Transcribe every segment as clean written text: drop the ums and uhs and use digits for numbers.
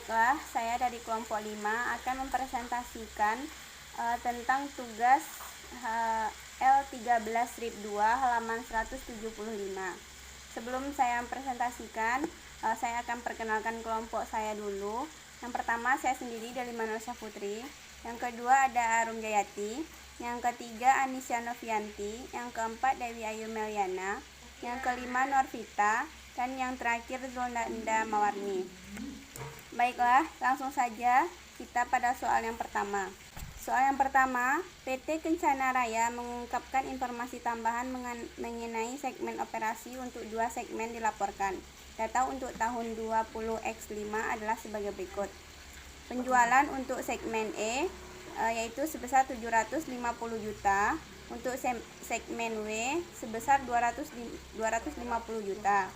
Baiklah, saya dari kelompok 5 akan mempresentasikan tentang tugas L13 strip 2 halaman 175. Sebelum saya mempresentasikan, saya akan perkenalkan kelompok saya dulu. Yang pertama, saya sendiri dari Manusia Putri. Yang kedua ada Arum Jayati. Yang ketiga Anisya Novianti. Yang keempat Dewi Ayu Meliana. Yang kelima Norvita. Dan yang terakhir Zulnanda Mawarni. Baiklah, langsung saja kita pada soal yang pertama. Soal yang pertama, PT Kencana Raya mengungkapkan informasi tambahan mengenai segmen operasi untuk dua segmen dilaporkan. Data untuk tahun 20X5 adalah sebagai berikut. Penjualan untuk segmen E yaitu sebesar 750 juta, untuk segmen W sebesar 250 juta.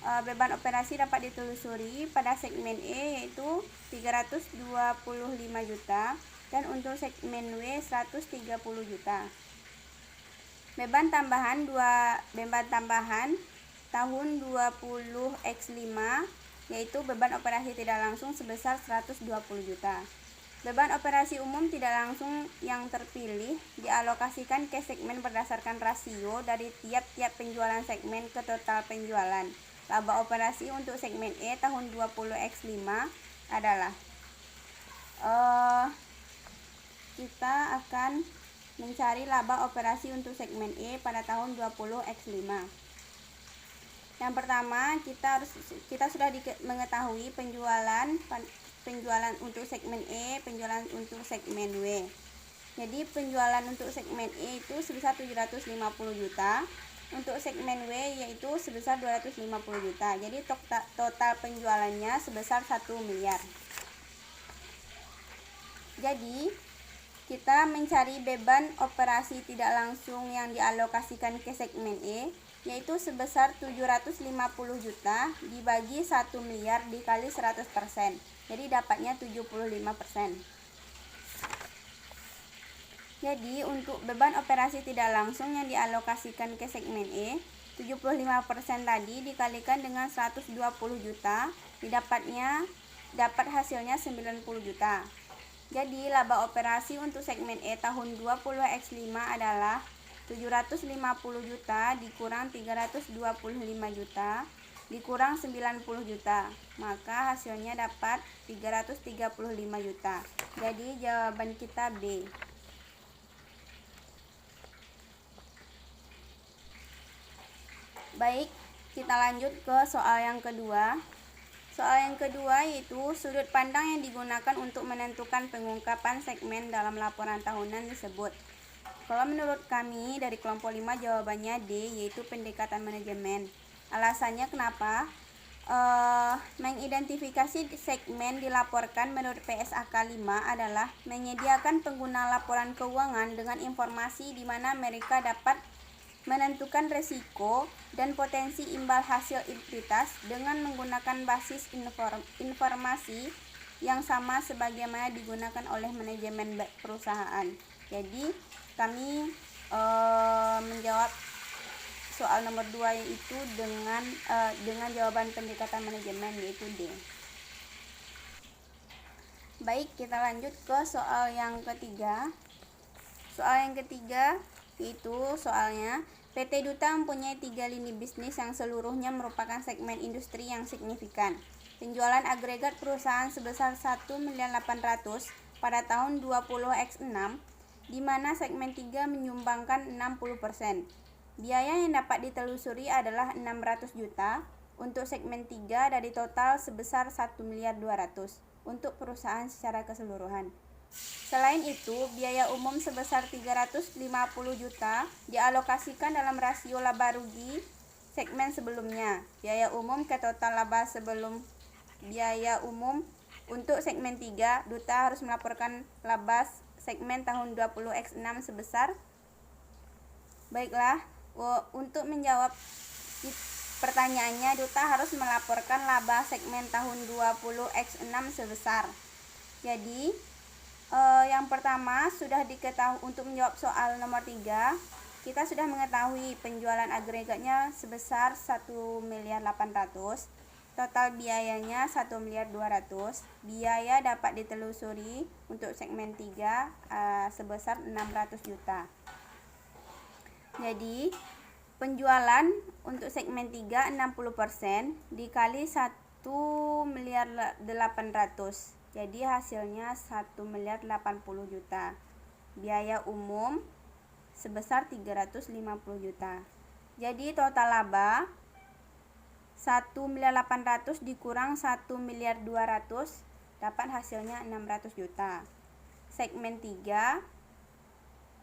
Beban operasi dapat ditelusuri pada segmen E yaitu 325 juta dan untuk segmen W 130 juta. Beban tambahan tahun 20X5 yaitu beban operasi tidak langsung sebesar 120 juta. Beban operasi umum tidak langsung yang terpilih dialokasikan ke segmen berdasarkan rasio dari tiap-tiap penjualan segmen ke total penjualan. Laba operasi untuk segmen E tahun 20X5 adalah kita akan mencari laba operasi untuk segmen E pada tahun 20X5. Yang pertama, kita sudah mengetahui penjualan untuk segmen E, penjualan untuk segmen W. Jadi penjualan untuk segmen E itu sebesar 750 juta. Untuk segmen W yaitu sebesar 250 juta. Jadi total penjualannya sebesar 1 miliar. Jadi kita mencari beban operasi tidak langsung yang dialokasikan ke segmen E yaitu sebesar 750 juta dibagi 1 miliar dikali 100%. Jadi dapatnya 75%. Jadi untuk beban operasi tidak langsung yang dialokasikan ke segmen E, 75% tadi dikalikan dengan 120 juta, dapat hasilnya 90 juta. Jadi laba operasi untuk segmen E tahun 20X5 adalah 750 juta dikurang 325 juta dikurang 90 juta. Maka hasilnya dapat 335 juta. Jadi jawaban kita B. Baik, kita lanjut ke soal yang kedua. Soal yang kedua yaitu sudut pandang yang digunakan untuk menentukan pengungkapan segmen dalam laporan tahunan disebut. Kalau menurut kami dari kelompok 5 jawabannya D, yaitu pendekatan manajemen. Alasannya kenapa? Mengidentifikasi segmen dilaporkan menurut PSAK 5 adalah menyediakan pengguna laporan keuangan dengan informasi di mana mereka dapat menentukan risiko dan potensi imbal hasil ekuitas dengan menggunakan basis informasi yang sama sebagaimana digunakan oleh manajemen perusahaan. Jadi kami menjawab soal nomor 2 yaitu dengan jawaban pendekatan manajemen yaitu D. Baik, kita lanjut ke soal yang ketiga. Soal yang ketiga yaitu soalnya PT Duta mempunyai 3 lini bisnis yang seluruhnya merupakan segmen industri yang signifikan. Penjualan agregat perusahaan sebesar 1.800.000 pada tahun 20X6, di mana segmen 3 menyumbangkan 60%. Biaya yang dapat ditelusuri adalah 600 juta untuk segmen 3 dari total sebesar 1.200.000 untuk perusahaan secara keseluruhan. Selain itu, biaya umum sebesar 350 juta dialokasikan dalam rasio laba rugi segmen sebelumnya. Biaya umum ke total laba sebelum biaya umum untuk segmen 3, Duta harus melaporkan laba segmen tahun 20X6 sebesar. Baiklah, untuk menjawab pertanyaannya, Duta harus melaporkan laba segmen tahun 20X6 sebesar. Jadi yang pertama sudah diketahui. Untuk menjawab soal nomor 3, kita sudah mengetahui penjualan agregatnya sebesar 1.800.000. total biayanya 1.200.000.000. Biaya dapat ditelusuri untuk segmen 3 sebesar 600 juta. Jadi penjualan untuk segmen 3 60% dikali 1.800.000.000. Jadi hasilnya 1.080 juta. Biaya umum sebesar 350 juta. Jadi total laba 1.800.000.000 dikurang 1.200.000.000 dapat hasilnya 600 juta. Segmen 3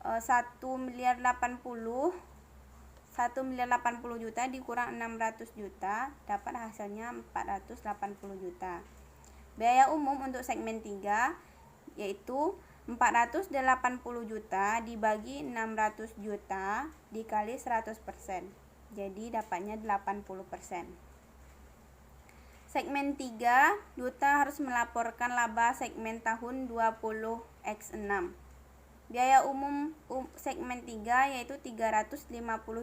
1.080 juta dikurang 600 juta dapat hasilnya 480 juta. Biaya umum untuk segmen 3 yaitu 480 juta dibagi 600 juta dikali 100%. Jadi dapatnya 80%. Segmen 3, duta harus melaporkan laba segmen tahun 20x6. Biaya umum segmen 3 yaitu 350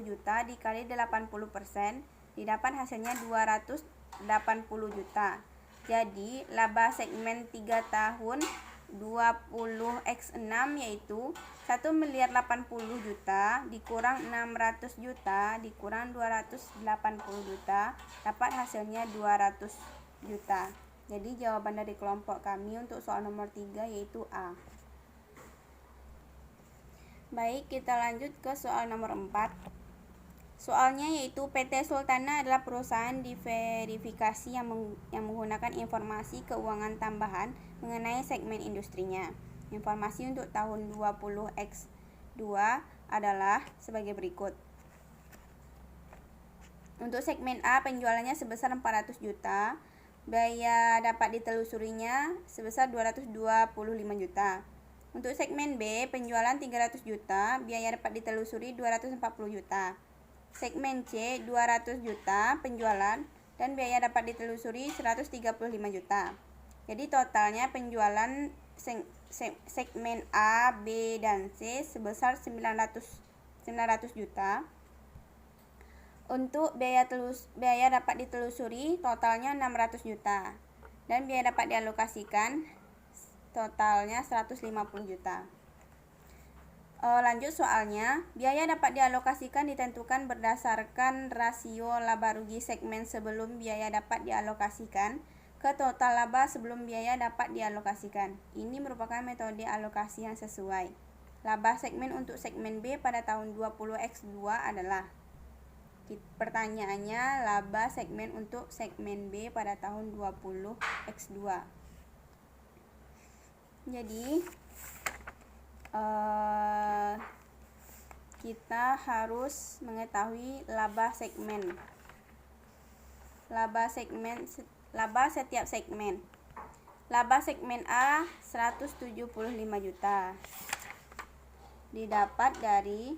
juta dikali 80%, didapat hasilnya 280 juta. Jadi laba segmen 3 tahun 20x6 yaitu 1.080 juta dikurang 600 juta dikurang 280 juta dapat hasilnya 200 juta. Jadi jawaban dari kelompok kami untuk soal nomor 3 yaitu A. Baik, kita lanjut ke soal nomor 4. Soalnya yaitu PT Sultana adalah perusahaan diverifikasi yang menggunakan informasi keuangan tambahan mengenai segmen industrinya. Informasi untuk tahun 20x2 adalah sebagai berikut. Untuk segmen A penjualannya sebesar 400 juta, biaya dapat ditelusurinya sebesar 225 juta. Untuk segmen B penjualan 300 juta, biaya dapat ditelusuri 240 juta. Segmen C 200 juta penjualan dan biaya dapat ditelusuri 135 juta. Jadi totalnya penjualan segmen A, B, dan C sebesar 900 juta. Untuk biaya dapat ditelusuri totalnya 600 juta dan biaya dapat dialokasikan totalnya 150 juta. Lanjut soalnya, biaya dapat dialokasikan ditentukan berdasarkan rasio laba rugi segmen sebelum biaya dapat dialokasikan ke total laba sebelum biaya dapat dialokasikan. Ini merupakan metode alokasi yang sesuai. Laba segmen untuk segmen B pada tahun 20x2 adalah, pertanyaannya, laba segmen untuk segmen B pada tahun 20x2. Jadi kita harus mengetahui laba segmen. Laba setiap segmen. Laba segmen A 175 juta. Didapat dari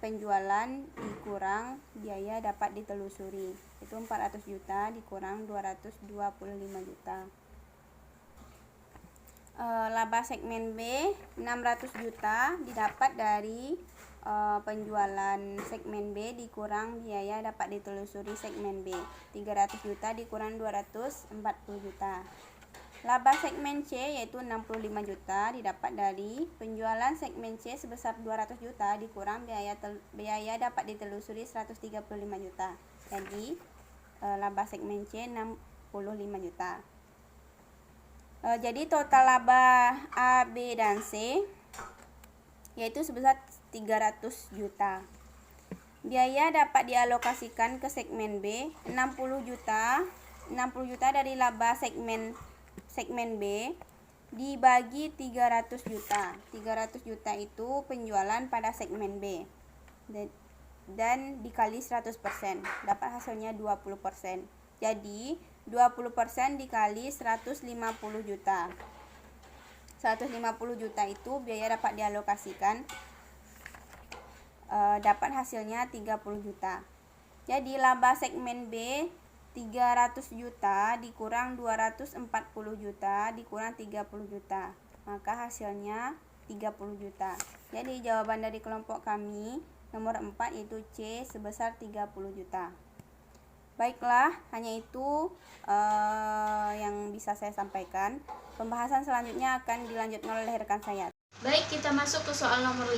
penjualan dikurang biaya dapat ditelusuri. Itu 400 juta dikurang 225 juta. Laba segmen B 600 juta didapat dari penjualan segmen B dikurang biaya dapat ditelusuri segmen B. 300 juta dikurang 240 juta. Laba segmen C yaitu 65 juta didapat dari penjualan segmen C sebesar 200 juta dikurang biaya dapat ditelusuri 135 juta. Jadi laba segmen C 65 juta. Jadi total laba A, B, dan C yaitu sebesar 300 juta. Biaya dapat dialokasikan ke segmen B 60 juta. 60 juta dari laba segmen B dibagi 300 juta. 300 juta itu penjualan pada segmen B. Dan dikali 100%, dapat hasilnya 20%. Jadi 20% dikali 150 juta. 150 juta itu biaya dapat dialokasikan, dapat hasilnya 30 juta. Jadi laba segmen B 300 juta dikurang 240 juta dikurang 30 juta. Maka hasilnya 30 juta. Jadi jawaban dari kelompok kami nomor 4 yaitu C sebesar 30 juta. Baiklah, hanya itu yang bisa saya sampaikan. Pembahasan selanjutnya akan dilanjutkan oleh rekan saya. Baik, kita masuk ke soal nomor 5.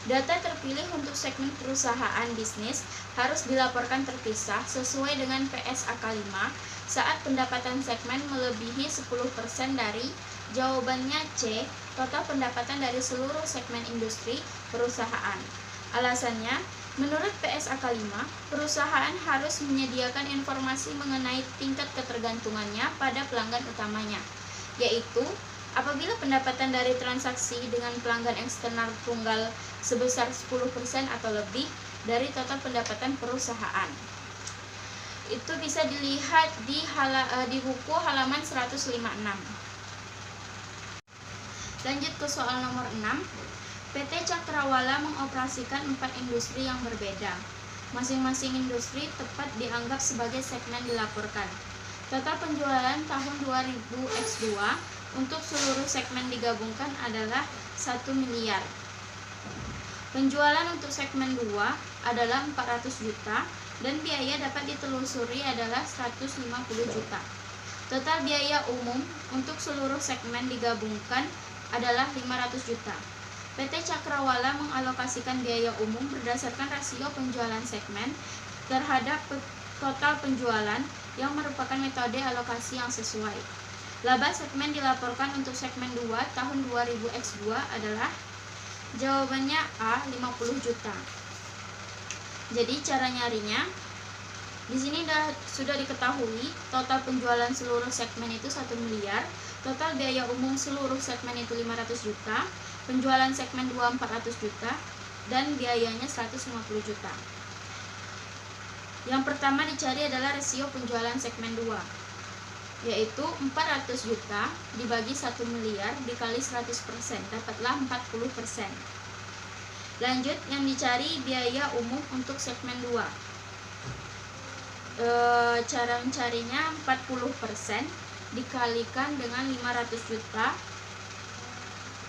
Data terpilih untuk segmen perusahaan bisnis harus dilaporkan terpisah sesuai dengan PSAK 5 saat pendapatan segmen melebihi 10% dari jawabannya C, total pendapatan dari seluruh segmen industri perusahaan. Alasannya, menurut PSAK 5, perusahaan harus menyediakan informasi mengenai tingkat ketergantungannya pada pelanggan utamanya, yaitu apabila pendapatan dari transaksi dengan pelanggan eksternal tunggal sebesar 10% atau lebih dari total pendapatan perusahaan. Itu bisa dilihat di buku halaman 156. Lanjut ke soal nomor 6. PT Cakrawala mengoperasikan 4 industri yang berbeda. Masing-masing industri tepat dianggap sebagai segmen dilaporkan. Total penjualan tahun 2000 X2 untuk seluruh segmen digabungkan adalah 1 miliar. Penjualan untuk segmen 2 adalah 400 juta dan biaya dapat ditelusuri adalah 150 juta. Total biaya umum untuk seluruh segmen digabungkan adalah 500 juta. PT Cakrawala mengalokasikan biaya umum berdasarkan rasio penjualan segmen terhadap total penjualan yang merupakan metode alokasi yang sesuai. Laba segmen dilaporkan untuk segmen 2 tahun 2000 X2 adalah jawabannya A, 50 juta. Jadi cara nyarinya di sini sudah diketahui total penjualan seluruh segmen itu 1 miliar, total biaya umum seluruh segmen itu 500 juta, penjualan segmen 2 400 juta dan biayanya 150 juta. Yang pertama dicari adalah rasio penjualan segmen 2, yaitu 400 juta dibagi 1 miliar dikali 100%, dapatlah 40%. Lanjut, yang dicari biaya umum untuk segmen 2. Cara mencarinya 40% dikalikan dengan 500 juta,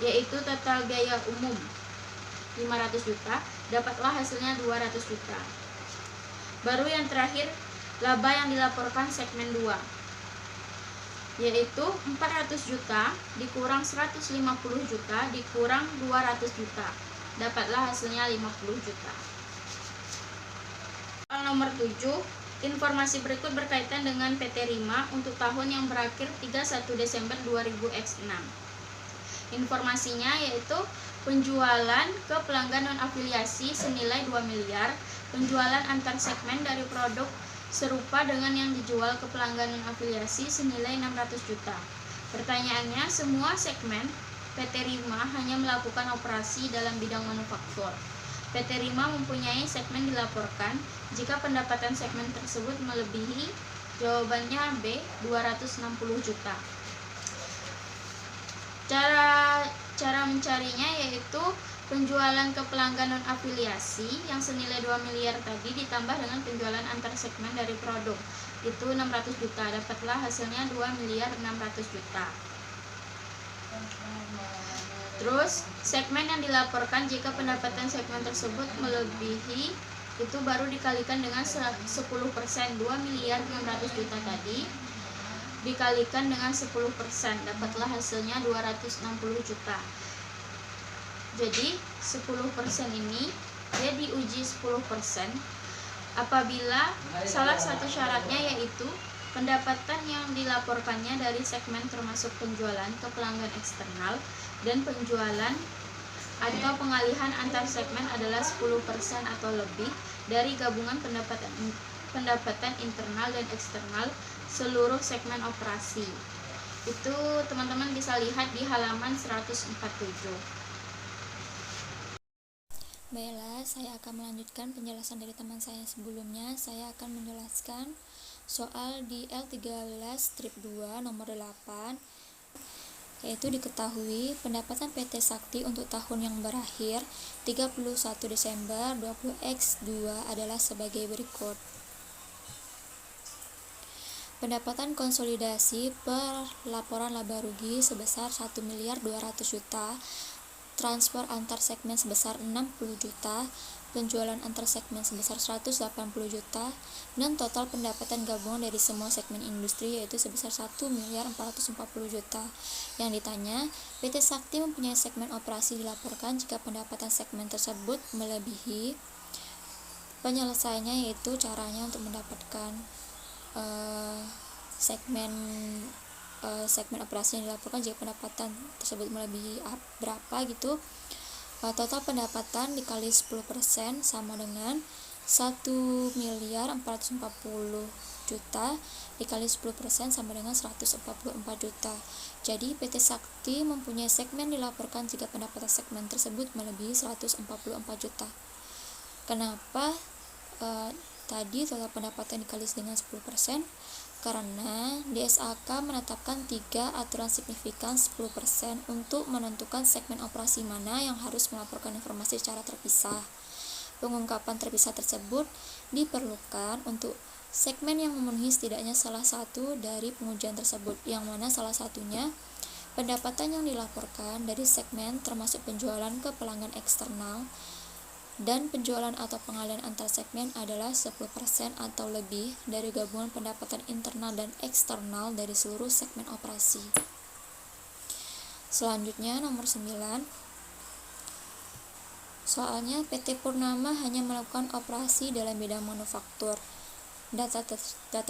yaitu total biaya umum 500 juta, dapatlah hasilnya 200 juta. Baru yang terakhir, laba yang dilaporkan segmen 2, yaitu 400 juta dikurang 150 juta dikurang 200 juta, dapatlah hasilnya 50 juta. Soal nomor 7, informasi berikut berkaitan dengan PT Rima untuk tahun yang berakhir 31 Desember 2000 X6. Informasinya yaitu penjualan ke pelanggan non-afiliasi senilai 2 miliar, penjualan antar segmen dari produk serupa dengan yang dijual ke pelanggan non-afiliasi senilai 600 juta. Pertanyaannya, semua segmen PT Rima hanya melakukan operasi dalam bidang manufaktur. PT Rima mempunyai segmen dilaporkan jika pendapatan segmen tersebut melebihi, jawabannya B, 260 juta. Cara mencarinya yaitu penjualan ke pelanggan non-afiliasi yang senilai 2 miliar tadi ditambah dengan penjualan antar segmen dari produk, itu 600 juta, dapatlah hasilnya 2 miliar 600 juta. Terus, segmen yang dilaporkan jika pendapatan segmen tersebut melebihi, itu baru dikalikan dengan 10%, 2 miliar 600 juta tadi dikalikan dengan 10%, dapatlah hasilnya 260 juta. Jadi 10% ini dia diuji 10% apabila salah satu syaratnya yaitu pendapatan yang dilaporkannya dari segmen termasuk penjualan ke pelanggan eksternal dan penjualan atau pengalihan antar segmen adalah 10% atau lebih dari gabungan pendapatan internal dan eksternal seluruh segmen operasi. Itu teman-teman bisa lihat di halaman 147. Baiklah, saya akan melanjutkan penjelasan dari teman saya sebelumnya. Saya akan menjelaskan soal di L13 strip 2 nomor 8, yaitu diketahui pendapatan PT Sakti untuk tahun yang berakhir 31 Desember 20X2 adalah sebagai berikut. Pendapatan konsolidasi per laporan laba rugi sebesar 1 miliar 200 juta, transfer antar segmen sebesar 60 juta, penjualan antar segmen sebesar 180 juta, dan total pendapatan gabungan dari semua segmen industri yaitu sebesar 1.440 juta. Yang ditanya, PT Sakti mempunyai segmen operasi dilaporkan jika pendapatan segmen tersebut melebihi. Penyelesaiannya yaitu caranya untuk mendapatkan segmen operasi yang dilaporkan jika pendapatan tersebut melebihi berapa gitu. Total pendapatan dikali 10% sama dengan 1.440 juta dikali 10% sama dengan 144 juta. Jadi PT Sakti mempunyai segmen dilaporkan jika pendapatan segmen tersebut melebihi 144 juta. Kenapa tadi total pendapatan dikali dengan 10%? Karena DSAK menetapkan 3 aturan signifikan 10% untuk menentukan segmen operasi mana yang harus melaporkan informasi secara terpisah. Pengungkapan terpisah tersebut diperlukan untuk segmen yang memenuhi setidaknya salah satu dari pengujian tersebut, yang mana salah satunya pendapatan yang dilaporkan dari segmen termasuk penjualan ke pelanggan eksternal dan penjualan atau pengalihan antar segmen adalah 10% atau lebih dari gabungan pendapatan internal dan eksternal dari seluruh segmen operasi. Selanjutnya nomor 9. Soalnya PT Purnama hanya melakukan operasi dalam bidang manufaktur. Data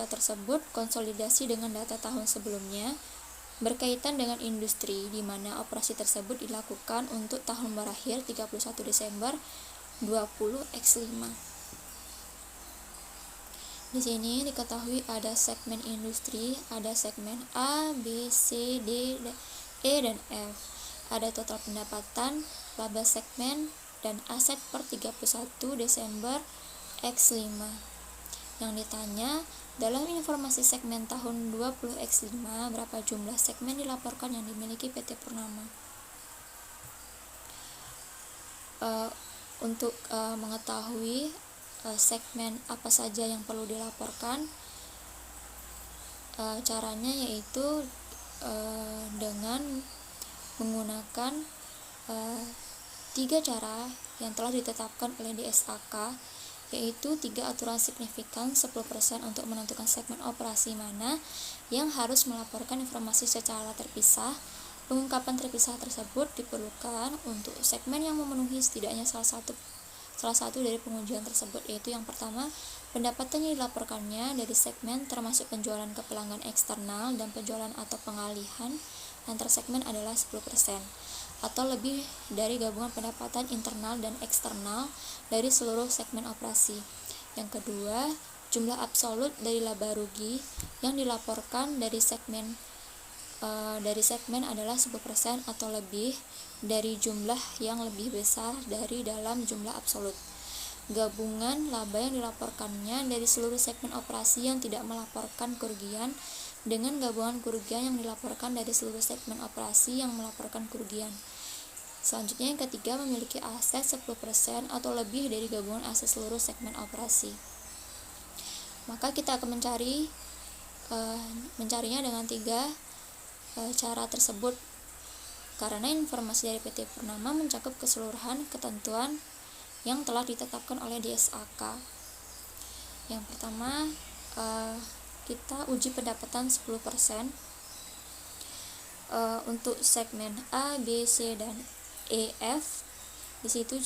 tersebut konsolidasi dengan data tahun sebelumnya berkaitan dengan industri di mana operasi tersebut dilakukan untuk tahun berakhir 31 Desember 20x5. Di sini diketahui ada segmen industri, ada segmen A, B, C, D, E, dan F. Ada total pendapatan, laba segmen, dan aset per 31 Desember X5. Yang ditanya, dalam informasi segmen tahun 20x5, berapa jumlah segmen dilaporkan yang dimiliki PT Purnama? Untuk mengetahui segmen apa saja yang perlu dilaporkan, caranya yaitu dengan menggunakan 3 cara yang telah ditetapkan oleh DSAK, yaitu 3 aturan signifikan 10% untuk menentukan segmen operasi mana yang harus melaporkan informasi secara terpisah. Pengungkapan terpisah tersebut diperlukan untuk segmen yang memenuhi setidaknya salah satu dari pengujian tersebut, yaitu yang pertama, pendapatan yang dilaporkannya dari segmen termasuk penjualan ke pelanggan eksternal dan penjualan atau pengalihan antar segmen adalah 10% atau lebih dari gabungan pendapatan internal dan eksternal dari seluruh segmen operasi. Yang kedua, jumlah absolut dari laba rugi yang dilaporkan dari segmen adalah 10% atau lebih dari jumlah yang lebih besar dari dalam jumlah absolut. Gabungan laba yang dilaporkannya dari seluruh segmen operasi yang tidak melaporkan kerugian dengan gabungan kerugian yang dilaporkan dari seluruh segmen operasi yang melaporkan kerugian. Selanjutnya yang ketiga, memiliki aset 10% atau lebih dari gabungan aset seluruh segmen operasi. Maka kita akan mencarinya dengan 3 cara tersebut, karena informasi dari PT Purnama mencakup keseluruhan ketentuan yang telah ditetapkan oleh DSAK. Yang pertama, kita uji pendapatan 10% untuk segmen A, B, C, dan E, F. Di situ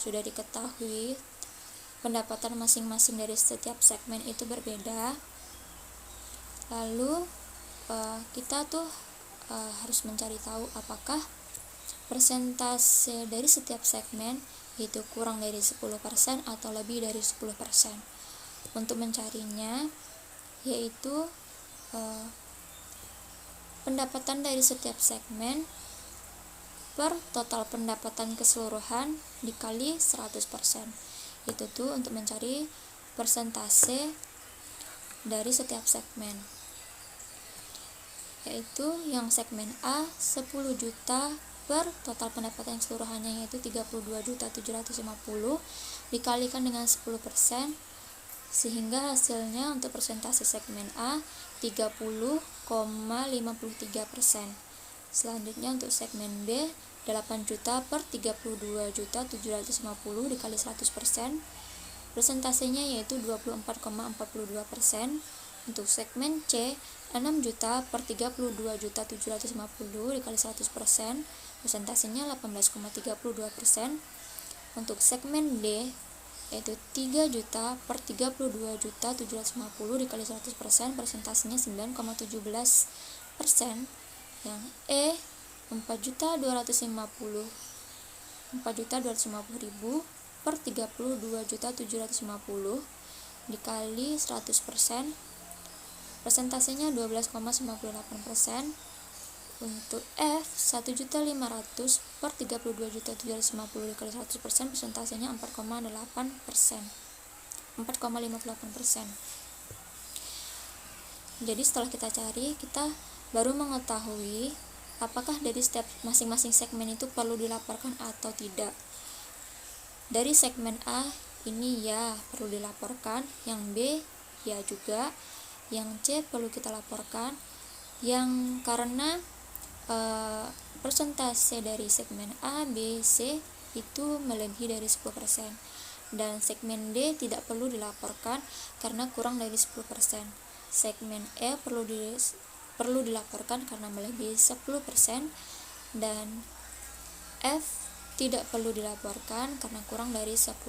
sudah diketahui pendapatan masing-masing dari setiap segmen itu berbeda. Lalu kita harus mencari tahu apakah persentase dari setiap segmen itu kurang dari 10% atau lebih dari 10%. Untuk mencarinya yaitu pendapatan dari setiap segmen per total pendapatan keseluruhan dikali 100%. Itu tuh untuk mencari persentase dari setiap segmen, yaitu yang segmen A 10 juta per total pendapatan yang keseluruhannya yaitu 32.750 dikalikan dengan 10%, sehingga hasilnya untuk persentase segmen A 30,53%. Selanjutnya untuk segmen B 8 juta per 32.750 dikali 100%. Persentasenya yaitu 24,42%. Untuk segmen C, 6 juta per 32.750 dikali 100%. Persentasenya 18,32%. Untuk segmen D, yaitu 3 juta per 32.750 dikali 100%, persentasenya 9,17%. Yang E, 4.250.000 per 32.750 dikali 100%, persentasenya 12,98%. Untuk F, 1.500.000 per 32.750 dikali 100%, persentasenya 4,58%. Jadi setelah kita cari, kita baru mengetahui apakah dari setiap masing-masing segmen itu perlu dilaporkan atau tidak. Dari segmen A ini ya perlu dilaporkan, yang B ya juga, yang C perlu kita laporkan, yang karena persentase dari segmen A, B, C itu melebihi dari 10%, dan segmen D tidak perlu dilaporkan karena kurang dari 10%. Segmen E perlu dilaporkan karena melebihi 10%, dan F tidak perlu dilaporkan karena kurang dari 10%.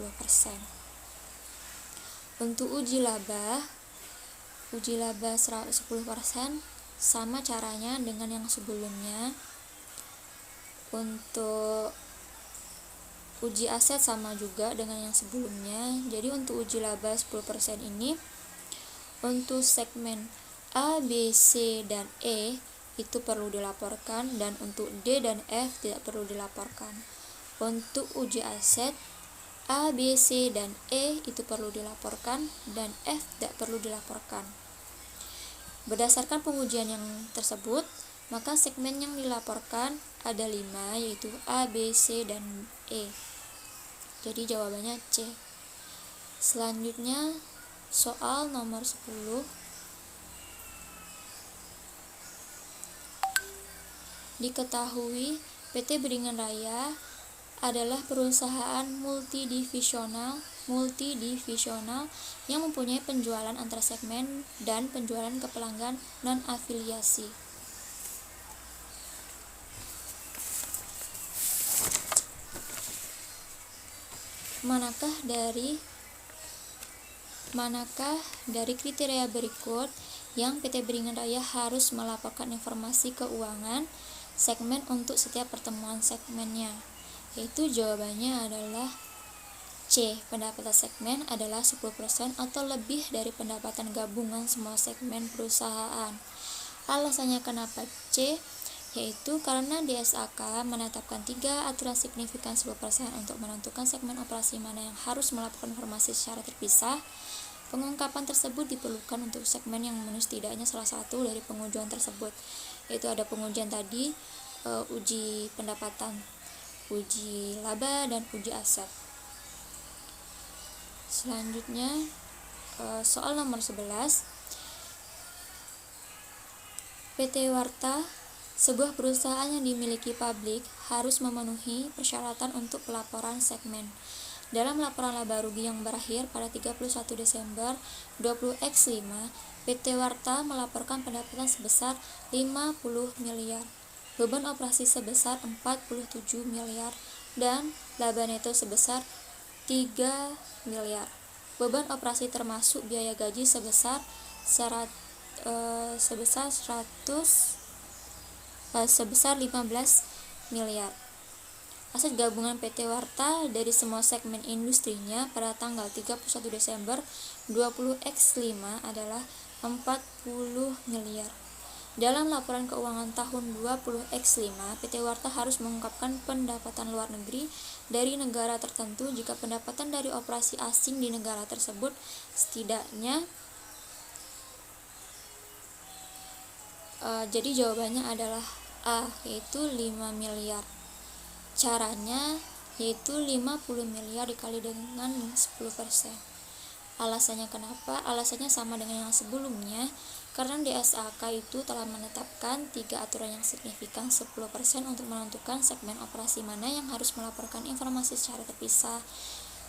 Untuk uji laba 10% sama caranya dengan yang sebelumnya. Untuk uji aset sama juga dengan yang sebelumnya. Jadi untuk uji laba 10% ini, untuk segmen A, B, C, dan E itu perlu dilaporkan, dan untuk D dan F tidak perlu dilaporkan. Untuk uji aset A, B, C, dan E itu perlu dilaporkan, dan F tidak perlu dilaporkan. Berdasarkan pengujian yang tersebut, maka segmen yang dilaporkan ada 5, yaitu A, B, C, dan E. Jadi jawabannya C. Selanjutnya soal nomor 10. Diketahui PT Beringin Raya adalah perusahaan multidivisional yang mempunyai penjualan antar segmen dan penjualan ke pelanggan non-afiliasi. Manakah dari kriteria berikut yang PT Beringin Raya harus melaporkan informasi keuangan segmen untuk setiap pertemuan segmennya? Yaitu jawabannya adalah C. Pendapatan segmen adalah 10% atau lebih dari pendapatan gabungan semua segmen perusahaan. Alasannya kenapa C? Yaitu karena DSAK menetapkan 3 aturan signifikan 10% untuk menentukan segmen operasi mana yang harus melaporkan informasi secara terpisah. Pengungkapan tersebut diperlukan untuk segmen yang memenuhi setidaknya salah satu dari pengujian tersebut, yaitu ada pengujian tadi, uji pendapatan, uji laba, dan uji aset. Selanjutnya soal nomor 11. PT Warta, sebuah perusahaan yang dimiliki publik, harus memenuhi persyaratan untuk pelaporan segmen. Dalam laporan laba rugi yang berakhir pada 31 Desember 20X5, PT Warta melaporkan pendapatan sebesar 50 miliar, beban operasi sebesar 47 miliar, dan laba neto sebesar 3 miliar. Beban operasi termasuk biaya gaji sebesar 15 miliar. Aset gabungan PT Warta dari semua segmen industrinya pada tanggal 31 Desember 20X5 adalah 40 miliar. Dalam laporan keuangan tahun 20X5, PT Warta harus mengungkapkan pendapatan luar negeri dari negara tertentu jika pendapatan dari operasi asing di negara tersebut setidaknya jadi jawabannya adalah A, yaitu 5 miliar. Caranya yaitu 50 miliar dikali dengan 10%. Alasannya kenapa? Alasannya sama dengan yang sebelumnya, Karena DSAK itu telah menetapkan 3 aturan yang signifikan 10% untuk menentukan segmen operasi mana yang harus melaporkan informasi secara terpisah.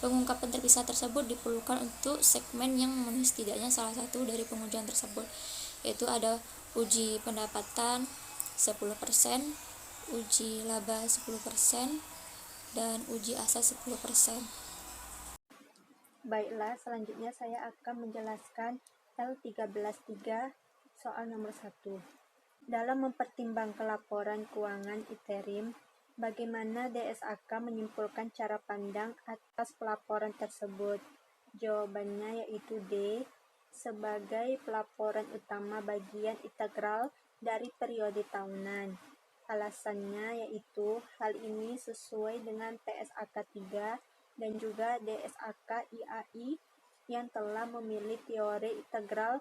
Pengungkapan terpisah tersebut diperlukan untuk segmen yang memenuhi setidaknya salah satu dari pengujian tersebut, yaitu ada uji pendapatan 10%, uji laba 10%, dan uji asa 10%. Baiklah, selanjutnya saya akan menjelaskan L13.3 soal nomor 1. Dalam mempertimbangkan laporan keuangan interim, bagaimana DSAK menyimpulkan cara pandang atas pelaporan tersebut? Jawabannya yaitu D, sebagai pelaporan utama bagian integral dari periode tahunan. Alasannya yaitu hal ini sesuai dengan PSAK 3 dan juga DSAK IAI yang telah memilih teori integral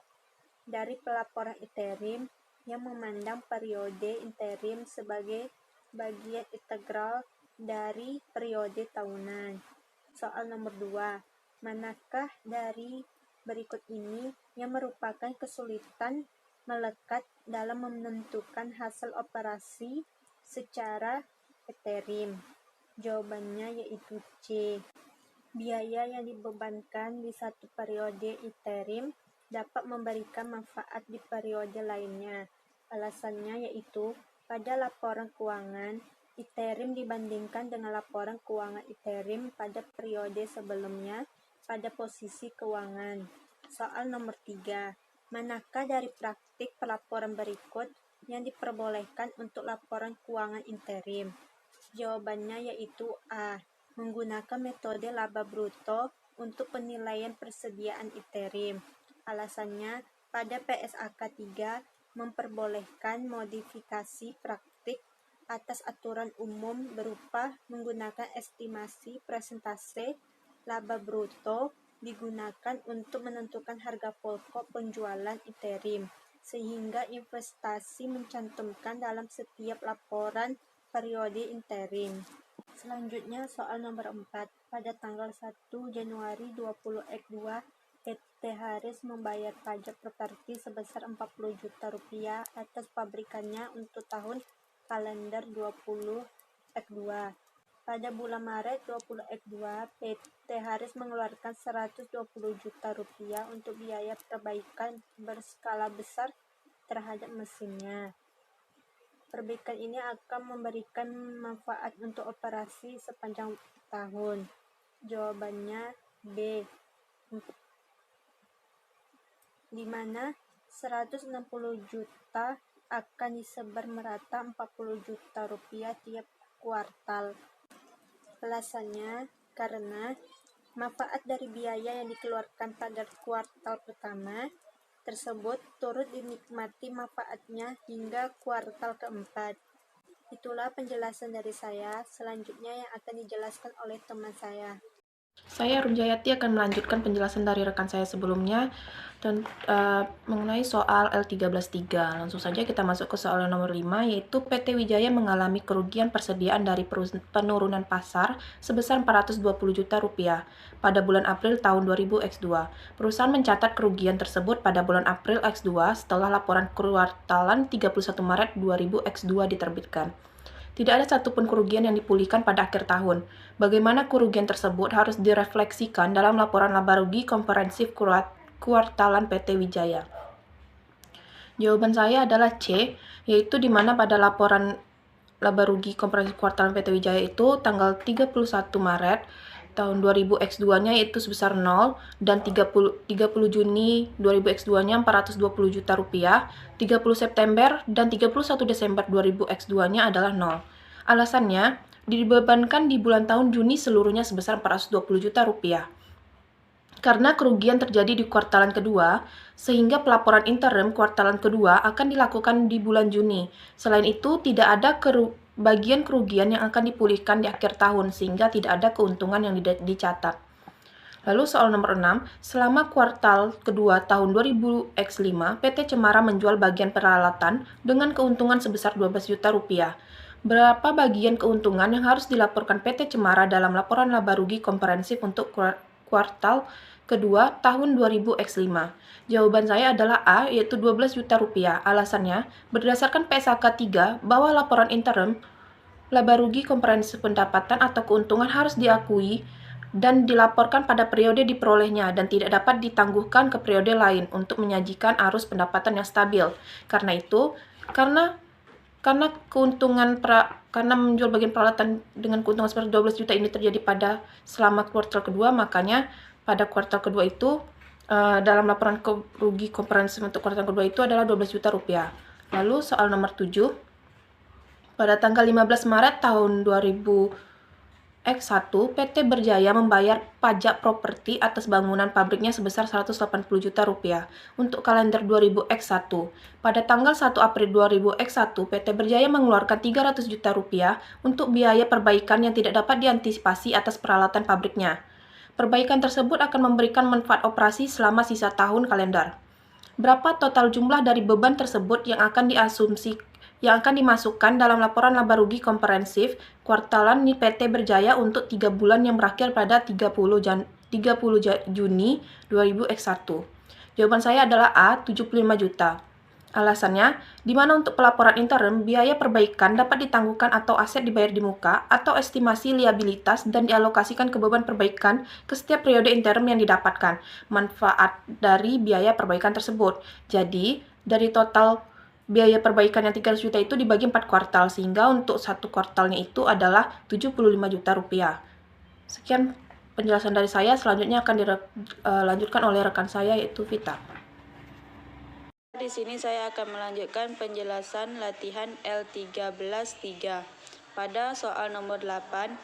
dari pelaporan interim yang memandang periode interim sebagai bagian integral dari periode tahunan. Soal nomor 2. Manakah dari berikut ini yang merupakan kesulitan melekat dalam menentukan hasil operasi secara interim? Jawabannya yaitu C. Biaya yang dibebankan di satu periode interim dapat memberikan manfaat di periode lainnya. Alasannya yaitu pada laporan keuangan interim dibandingkan dengan laporan keuangan interim pada periode sebelumnya pada posisi keuangan. Soal nomor 3. Manakah dari praktik pelaporan berikut yang diperbolehkan untuk laporan keuangan interim? Jawabannya yaitu A. Menggunakan metode laba bruto untuk penilaian persediaan interim. Alasannya, pada PSAK 3 memperbolehkan modifikasi praktik atas aturan umum berupa menggunakan estimasi persentase laba bruto digunakan untuk menentukan harga pokok penjualan interim, sehingga investasi mencantumkan dalam setiap laporan periode interim. Selanjutnya soal nomor 4. Pada tanggal 1 Januari 20X2, PT Haris membayar pajak properti sebesar Rp40 juta atas pabrikannya untuk tahun kalender 20X2. Pada bulan Maret 20X2, PT Haris mengeluarkan Rp120 juta untuk biaya perbaikan berskala besar terhadap mesinnya. Perbaikan ini akan memberikan manfaat untuk operasi sepanjang tahun. Jawabannya B, di mana 160 juta akan disebar merata Rp40 juta tiap kuartal. Alasannya karena manfaat dari biaya yang dikeluarkan pada kuartal pertama tersebut turut dinikmati manfaatnya hingga kuartal keempat. Itulah penjelasan dari saya. Selanjutnya yang akan dijelaskan oleh teman saya. Saya Rumjayati akan melanjutkan penjelasan dari rekan saya sebelumnya mengenai soal L13.3. Langsung saja kita masuk ke soal nomor 5, yaitu PT Wijaya mengalami kerugian persediaan dari penurunan pasar sebesar Rp420 juta pada bulan April tahun 2000X2. Perusahaan mencatat kerugian tersebut pada bulan April X2 setelah laporan kuartalan 31 Maret 2000X2 diterbitkan. Tidak ada satupun kerugian yang dipulihkan pada akhir tahun. Bagaimana kerugian tersebut harus direfleksikan dalam laporan laba rugi komprehensif kuartalan PT Wijaya? Jawaban saya adalah C, yaitu di mana pada laporan laba rugi komprehensif kuartalan PT Wijaya itu tanggal 31 Maret tahun 2000X2-nya yaitu sebesar 0 dan 30 Juni 2000X2-nya Rp420 juta, 30 September dan 31 Desember 2000X2-nya adalah 0. Alasannya, dibebankan di bulan tahun Juni seluruhnya sebesar Rp420 juta. Karena kerugian terjadi di kuartalan kedua, sehingga pelaporan interim kuartalan kedua akan dilakukan di bulan Juni. Selain itu, tidak ada bagian kerugian yang akan dipulihkan di akhir tahun, sehingga tidak ada keuntungan yang dicatat. Lalu soal nomor 6, selama kuartal kedua tahun 2000X5, PT Cemara menjual bagian peralatan dengan keuntungan sebesar Rp12 juta. Berapa bagian keuntungan yang harus dilaporkan PT Cemara dalam laporan laba rugi komprehensif untuk kuartal kedua tahun 2000X5. Jawaban saya adalah A, yaitu 12 juta rupiah. Alasannya, berdasarkan PSAK 3, bahwa laporan interim laba rugi komprehensif pendapatan atau keuntungan harus diakui dan dilaporkan pada periode diperolehnya dan tidak dapat ditangguhkan ke periode lain untuk menyajikan arus pendapatan yang stabil. Karena itu, karena menjual bagian peralatan dengan keuntungan seperti 12 juta ini terjadi selama kuartal kedua, makanya pada kuartal kedua itu dalam laporan rugi komprehensif untuk kuartal kedua itu adalah 12 juta rupiah. Lalu soal nomor 7. Pada tanggal 15 Maret tahun 2000X1, PT Berjaya membayar pajak properti atas bangunan pabriknya sebesar 180 juta rupiah untuk kalender 2000X1. Pada tanggal 1 April 2000X1, PT Berjaya mengeluarkan 300 juta rupiah untuk biaya perbaikan yang tidak dapat diantisipasi atas peralatan pabriknya. Perbaikan tersebut akan memberikan manfaat operasi selama sisa tahun kalender. Berapa total jumlah dari beban tersebut yang akan dimasukkan dalam laporan laba rugi komprehensif kuartalan PT Berjaya untuk 3 bulan yang berakhir pada 30 Juni 2000X1? Jawaban saya adalah A, 75 juta. Alasannya, di mana untuk pelaporan interim, biaya perbaikan dapat ditangguhkan atau aset dibayar di muka, atau estimasi liabilitas dan dialokasikan ke beban perbaikan ke setiap periode interim yang didapatkan manfaat dari biaya perbaikan tersebut. Jadi, dari total biaya perbaikan yang 300 juta itu dibagi 4 kuartal, sehingga untuk satu kuartalnya itu adalah 75 juta rupiah. Sekian penjelasan dari saya, selanjutnya akan dilanjutkan oleh rekan saya yaitu Vita. Di sini saya akan melanjutkan penjelasan latihan L13-3. Pada soal nomor 8,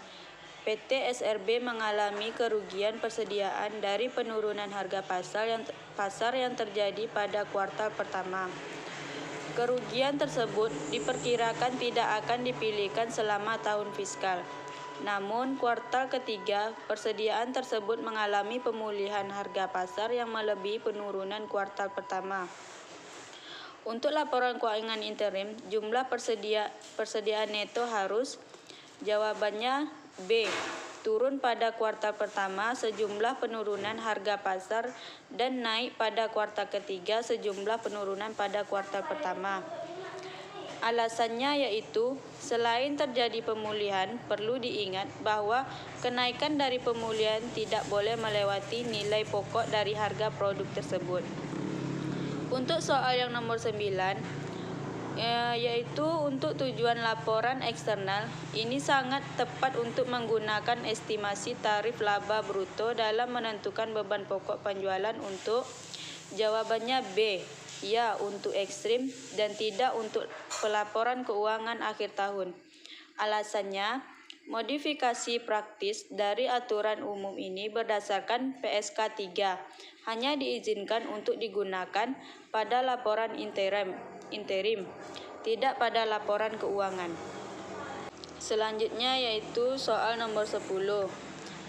PT SRB mengalami kerugian persediaan dari penurunan harga pasar yang terjadi pada kuartal pertama. Kerugian tersebut diperkirakan tidak akan dipilihkan selama tahun fiskal. Namun, kuartal ketiga, persediaan tersebut mengalami pemulihan harga pasar yang melebihi penurunan kuartal pertama. Untuk laporan keuangan interim, jumlah persediaan neto harus. Jawabannya B. Turun pada kuartal pertama sejumlah penurunan harga pasar dan naik pada kuartal ketiga sejumlah penurunan pada kuartal pertama. Alasannya yaitu, selain terjadi pemulihan, perlu diingat bahwa kenaikan dari pemulihan tidak boleh melewati nilai pokok dari harga produk tersebut. Untuk soal yang nomor 9, yaitu untuk tujuan laporan eksternal, ini sangat tepat untuk menggunakan estimasi tarif laba bruto dalam menentukan beban pokok penjualan untuk. Jawabannya B, ya untuk ekstrim dan tidak untuk pelaporan keuangan akhir tahun. Alasannya, modifikasi praktis dari aturan umum ini berdasarkan PSK 3 hanya diizinkan untuk digunakan pada laporan interim, tidak pada laporan keuangan. Selanjutnya yaitu soal nomor 10.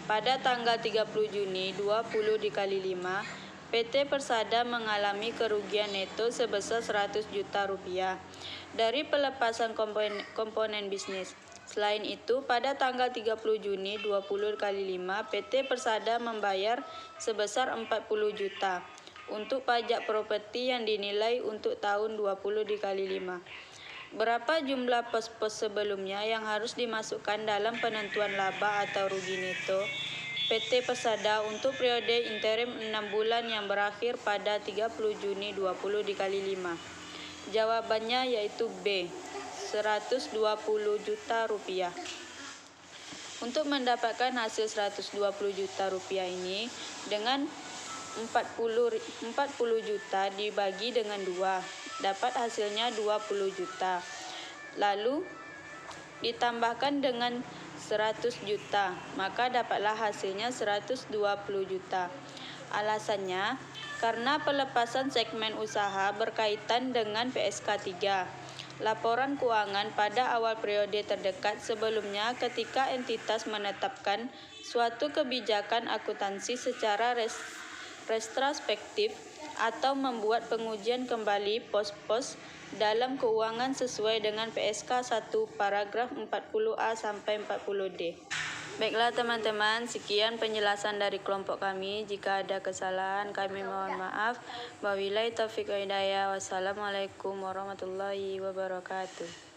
Pada tanggal 30 Juni 20 dikali 5, PT Persada mengalami kerugian neto sebesar 100 juta rupiah dari pelepasan komponen bisnis. Selain itu, pada tanggal 30 Juni 20 kali 5, PT Persada membayar sebesar 40 juta untuk pajak properti yang dinilai untuk tahun 20 dikali 5. Berapa jumlah pos-pos sebelumnya yang harus dimasukkan dalam penentuan laba atau rugi neto PT Persada untuk periode interim 6 bulan yang berakhir pada 30 Juni 20 dikali 5? Jawabannya yaitu B, 120 juta rupiah. Untuk mendapatkan hasil 120 juta rupiah ini, dengan 40 juta dibagi dengan 2, dapat hasilnya 20 juta. Lalu ditambahkan dengan 100 juta, maka dapatlah hasilnya 120 juta. Alasannya, karena pelepasan segmen usaha berkaitan dengan PSK 3. Laporan keuangan pada awal periode terdekat sebelumnya ketika entitas menetapkan suatu kebijakan akuntansi secara retrospektif atau membuat pengujian kembali pos-pos dalam keuangan sesuai dengan PSK 1 paragraf 40A sampai 40D. Baiklah teman-teman, sekian penjelasan dari kelompok kami. Jika ada kesalahan, kami mohon maaf. Wabillahi taufiq wa hidayah. Wassalamualaikum warahmatullahi wabarakatuh.